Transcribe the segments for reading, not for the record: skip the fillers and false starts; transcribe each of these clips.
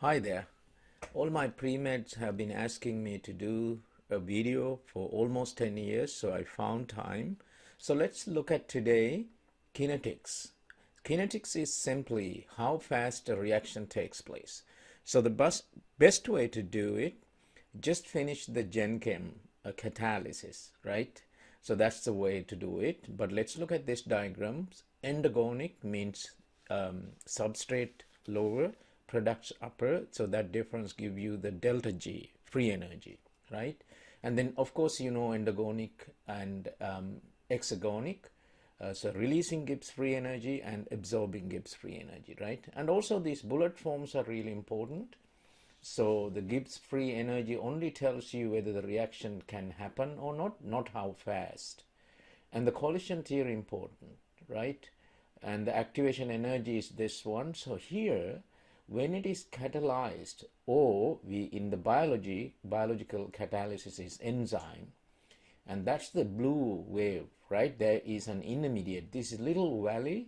Hi there. All my pre-meds have been asking me to do a video for almost 10 years, so I found time. So let's look at today kinetics. Kinetics is simply how fast a reaction takes place. So the best way to do it, just finish the Gen Chem catalysis, right? So that's the way to do it. But let's look at this diagram. Endogenic means substrate lower, products upper, so that difference give you the delta G, free energy, right? And then of course you know endogenic and exergonic, so releasing gives free energy and absorbing gives free energy, right? And also these bullet forms are really important. So the Gibbs free energy only tells you whether the reaction can happen or not how fast. And the collision theory important, right? And the activation energy is this one. So here, when it is catalyzed, or we in the biological catalysis is enzyme, and that's the blue wave, right? There is an intermediate. This is little valley,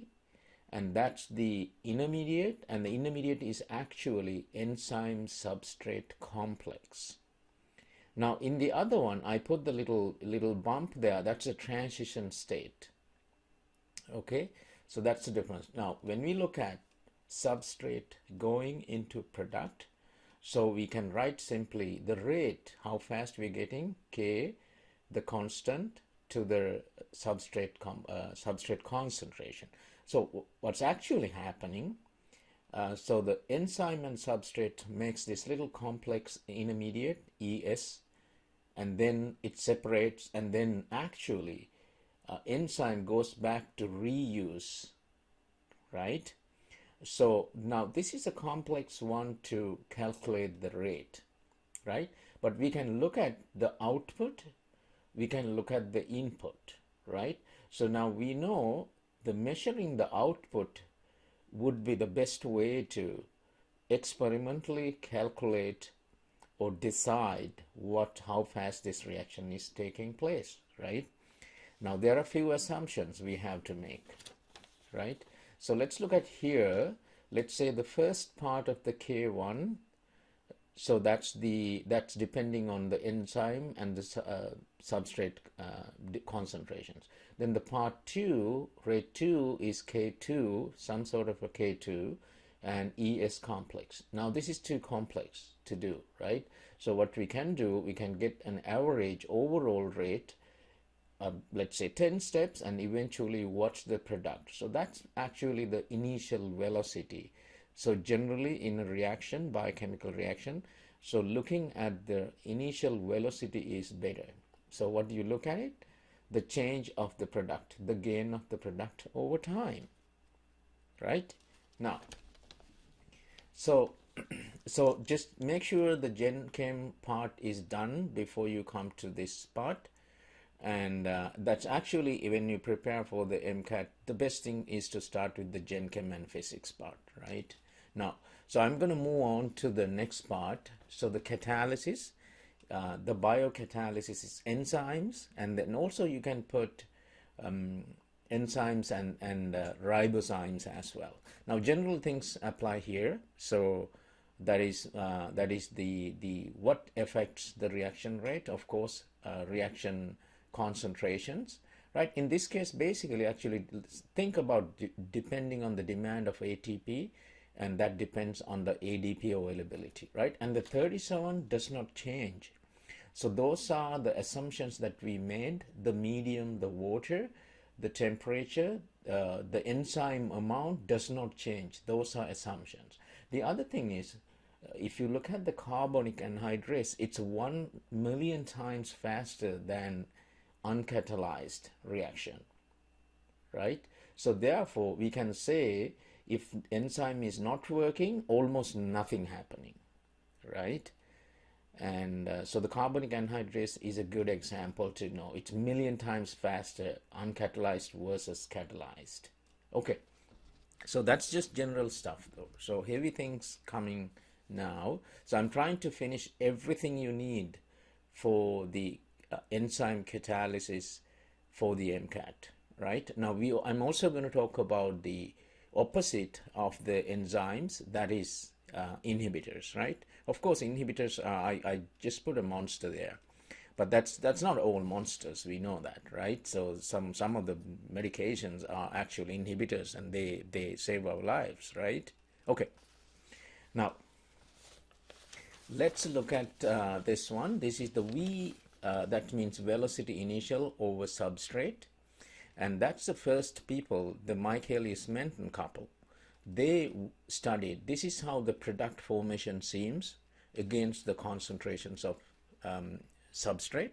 and that's the intermediate, and the intermediate is actually enzyme substrate complex. Now in the other one, I put the little bump there. That's a transition state. Okay, so that's the difference. Now when we look at substrate going into product, so we can write simply the rate, how fast we're getting, K, the constant, to the substrate concentration. So what's actually happening, so the enzyme and substrate makes this little complex intermediate, ES, and then it separates, and then actually enzyme goes back to reuse, right? So now this is a complex one to calculate the rate, right? But we can look at the output, we can look at the input, right? So now we know the measuring the output would be the best way to experimentally calculate or decide how fast this reaction is taking place, right? Now there are a few assumptions we have to make, right? So let's look at here. Let's say the first part of the K1, so that's depending on the enzyme and the substrate concentrations. Then the part 2, rate 2 is K2, some sort of a K2, and ES complex. Now this is too complex to do, right? So what we can do, we can get an average overall rate, let's say 10 steps, and eventually watch the product. So that's actually the initial velocity. So generally in a reaction, biochemical reaction, so looking at the initial velocity is better. So what do you look at it? The change of the product, the gain of the product over time, right? Now, so just make sure the Gen Chem part is done before you come to this part. And that's actually, when you prepare for the MCAT, the best thing is to start with the Gen Chem and physics part, right? Now, so I'm going to move on to the next part. So the catalysis, the biocatalysis is enzymes, and then also you can put enzymes and ribozymes as well. Now, general things apply here. So that is the what affects the reaction rate. Of course, reaction concentrations, right? In this case, basically, actually think about depending on the demand of ATP, and that depends on the ADP availability, right? And the 37 does not change. So those are the assumptions that we made: the medium, the water, the temperature, the enzyme amount does not change. Those are assumptions. The other thing is, if you look at the carbonic anhydrase, it's 1 million times faster than uncatalyzed reaction, right? So therefore we can say if enzyme is not working, almost nothing happening, right? And so the carbonic anhydrase is a good example to know. It's 1 million times faster uncatalyzed versus catalyzed. Okay, so that's just general stuff though. So heavy things coming now. So I'm trying to finish everything you need for the enzyme catalysis for the MCAT, right? Now I'm also going to talk about the opposite of the enzymes, that is inhibitors, right? Of course, inhibitors are, I just put a monster there, but that's not all monsters. We know that, right? So some of the medications are actually inhibitors, and they save our lives, right? Okay. Now let's look at this one. This is the V. That means velocity initial over substrate, and that's the first people, the Michaelis-Menten couple. They studied, this is how the product formation seems against the concentrations of substrate.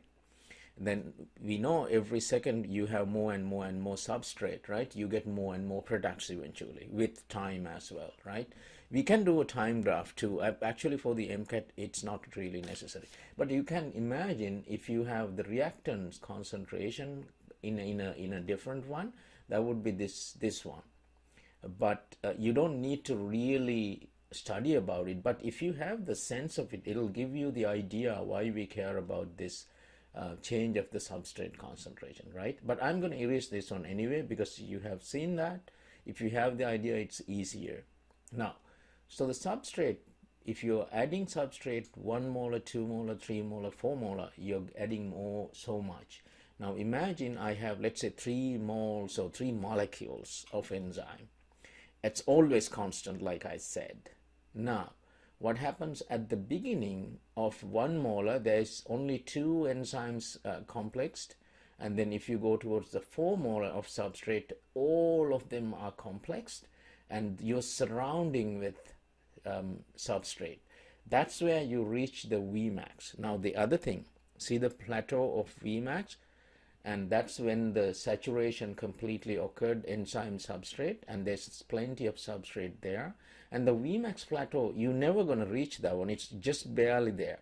Then we know every second you have more and more and more substrate, right? You get more and more products eventually with time as well, right? We can do a time graph too. Actually, for the MCAT, it's not really necessary. But you can imagine if you have the reactants concentration in a different one, that would be this one. But you don't need to really study about it. But if you have the sense of it, it'll give you the idea why we care about this change of the substrate concentration, right? But I'm going to erase this one anyway because you have seen that. If you have the idea, it's easier. Now, so the substrate, if you're adding substrate 1 molar, 2 molar, 3 molar, 4 molar, you're adding more so much. Now imagine I have, let's say, 3 moles or 3 molecules of enzyme. It's always constant, like I said. Now, what happens at the beginning of 1 molar, there's only 2 enzymes complexed. And then if you go towards the 4 molar of substrate, all of them are complexed. And you're surrounding with substrate. That's where you reach the Vmax. Now the other thing, see the plateau of Vmax, and that's when the saturation completely occurred, enzyme substrate, and there's plenty of substrate there. And the Vmax plateau, you're never going to reach that one. It's just barely there.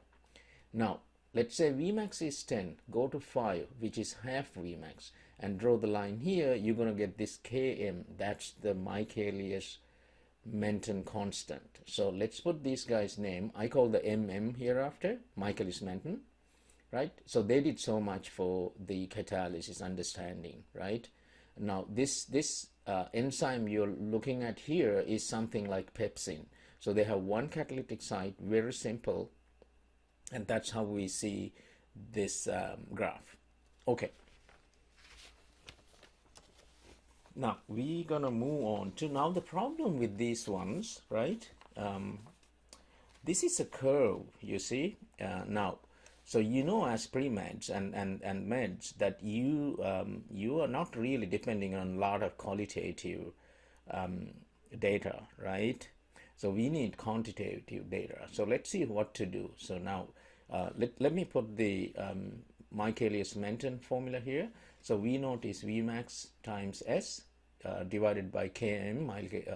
Now let's say Vmax is 10, go to 5, which is half Vmax, and draw the line here. You're going to get this Km. That's the Michaelis-Menten constant. So let's put this guy's name. I call the MM hereafter, Michaelis-Menten, right? So they did so much for the catalysis understanding, right? Now this enzyme you're looking at here is something like pepsin. So they have one catalytic site, very simple, and that's how we see this graph. Okay. Now we're gonna move on to now the problem with these ones, right? This is a curve, you see. Now, so you know as pre-meds and meds that you are not really depending on a lot of qualitative data, right? So we need quantitative data. So let's see what to do. So now let me put the Michaelis-Menten formula here. So V naught is Vmax times S divided by Km,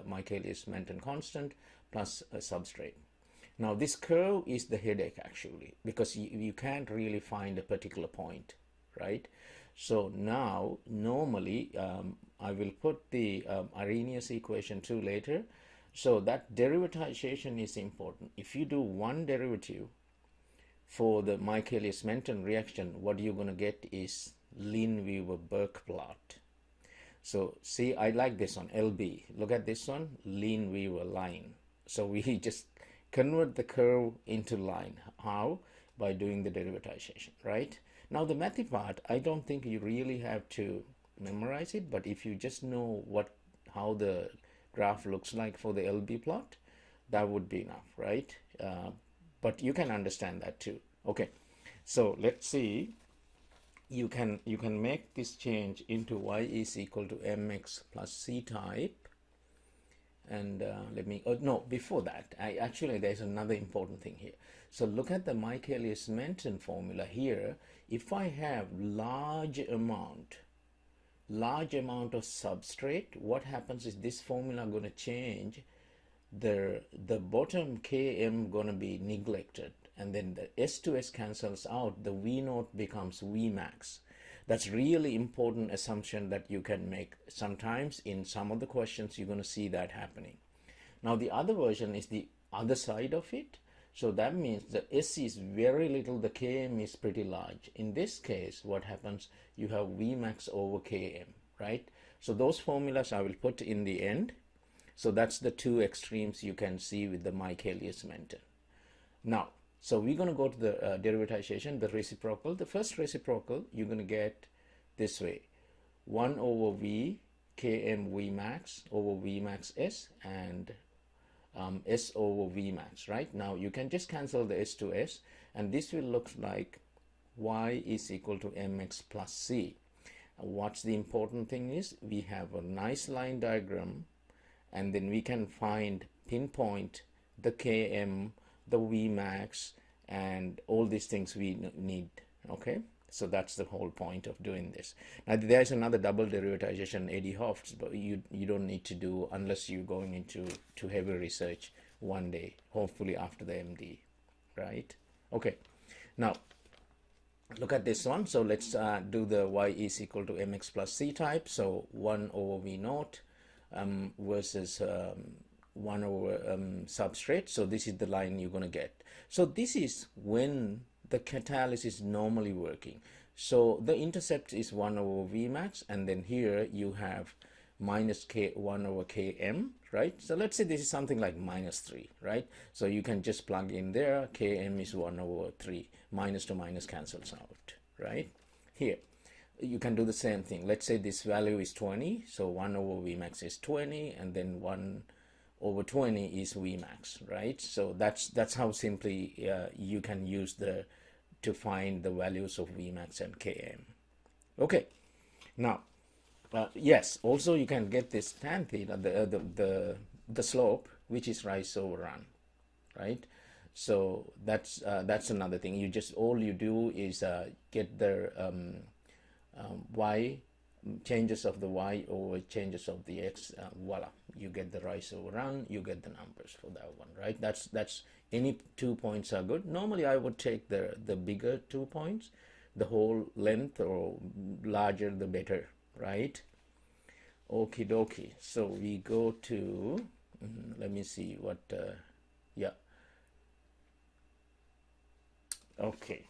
Michaelis-Menten constant, plus a substrate. Now this curve is the headache actually, because you can't really find a particular point, right? So now normally I will put the Arrhenius equation 2 later. So that derivatization is important. If you do one derivative for the Michaelis-Menten reaction, what you're going to get is Lineweaver Burk plot. So see, I like this one, LB. Look at this one, Lineweaver line. So we just convert the curve into line. How? By doing the derivatization, right? Now the mathy part, I don't think you really have to memorize it, but if you just know how the graph looks like for the LB plot, that would be enough, right? But you can understand that too. Okay, so let's see. You can make this change into y is equal to mx plus c type. And let me, no, before that, actually there's another important thing here. So look at the Michaelis-Menten formula here. If I have large amount of substrate, what happens is this formula going to change. The bottom Km going to be neglected, and then the S to S cancels out. The V naught becomes Vmax. That's really important assumption that you can make. Sometimes in some of the questions you're going to see that happening. Now the other version is the other side of it. So that means the S is very little, the Km is pretty large. In this case, what happens? You have Vmax over Km, right? So those formulas I will put in the end. So that's the two extremes you can see with the Michaelis-Menten. Now, so we're going to go to the derivatization, the reciprocal. The first reciprocal, you're going to get this way. 1 over V Km V max over V max S and S over V max, right? Now, you can just cancel the S to S, and this will look like Y is equal to mx plus C. What's the important thing is we have a nice line diagram, and then we can pinpoint the Km, the V max, and all these things we need. Okay, so that's the whole point of doing this. Now there's another double derivatization, Eadie-Hofts, but you don't need to do unless you're going into heavy research one day, hopefully after the MD, right? Okay, now look at this one. So let's do the Y is equal to mx plus C type. So 1 over V naught versus 1 over substrate. So this is the line you're going to get. So this is when the catalysis is normally working. So the intercept is 1 over V max, and then here you have minus 1 over Km, right? So let's say this is something like minus 3, right? So you can just plug in there, Km is 1 over 3, minus to minus cancels out, right? Here, you can do the same thing. Let's say this value is 20, so 1 over Vmax is 20, and then 1 over 20 is Vmax, right? So that's how simply you can use to find the values of Vmax and Km. Okay, now, yes, also you can get this tan theta, the slope, which is rise over run, right? So that's another thing. You just, all you do is get the y, changes of the y over changes of the x, voila, you get the rise over run, you get the numbers for that one, right? That's any 2 points are good. Normally I would take the bigger 2 points, the whole length, or larger the better, right? Okie dokie. So we go to, let me see what, yeah. Okay.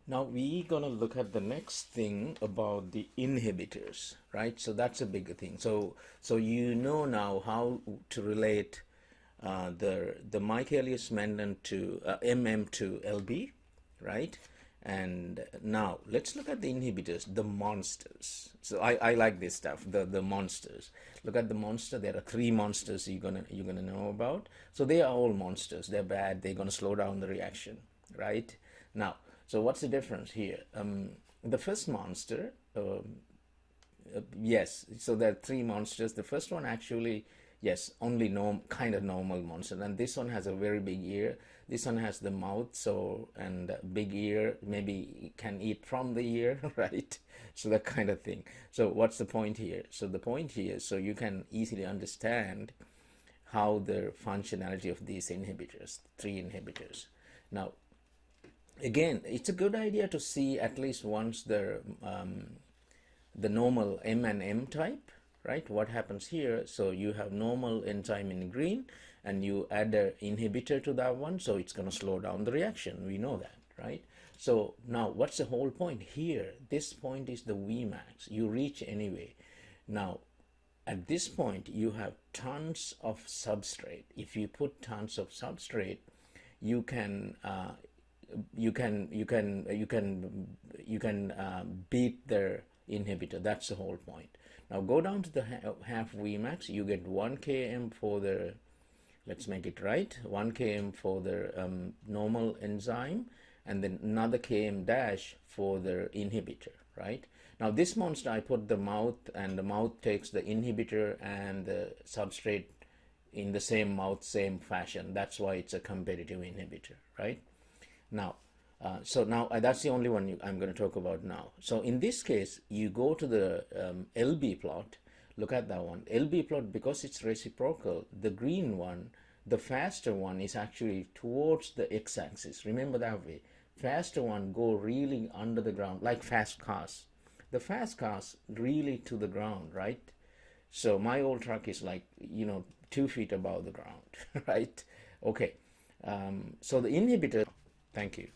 Now we're gonna look at the next thing about the inhibitors, right? So that's a bigger thing. So you know now how to relate the Michaelis-Menten to MM to LB, right? And now let's look at the inhibitors, the monsters. So I like this stuff, the monsters. Look at the monster. There are 3 monsters you're gonna know about. So they are all monsters. They're bad. They're gonna slow down the reaction, right? Now, so what's the difference here? The first monster, yes. So there are 3 monsters. The first one actually, yes, only kind of normal monster, and this one has a very big ear. This one has the mouth, so, and big ear, maybe can eat from the ear, right? So that kind of thing. So what's the point here? So the point here, so you can easily understand how the functionality of these inhibitors, 3 inhibitors. Now, again, it's a good idea to see at least once the normal M and M type, right? What happens here? So you have normal enzyme in green, and you add an inhibitor to that one, so it's going to slow down the reaction. We know that, right? So now what's the whole point here? This point is the Vmax. You reach anyway. Now at this point you have tons of substrate. If you put tons of substrate, you can beat the inhibitor. That's the whole point. Now go down to the half Vmax. You get 1 km for the, let's make it right, 1 km for the normal enzyme, and then another km dash for the inhibitor, right? Now this monster, I put the mouth, and the mouth takes the inhibitor and the substrate in the same mouth, same fashion. That's why it's a competitive inhibitor, right? Now, so now that's the only one I'm going to talk about now. So in this case, you go to the LB plot. Look at that one. LB plot, because it's reciprocal, the green one, the faster one is actually towards the x-axis. Remember that way. Faster one go really under the ground, like fast cars. The fast cars really to the ground, right? So my old truck is like, 2 feet above the ground, right? Okay. So the inhibitor, thank you.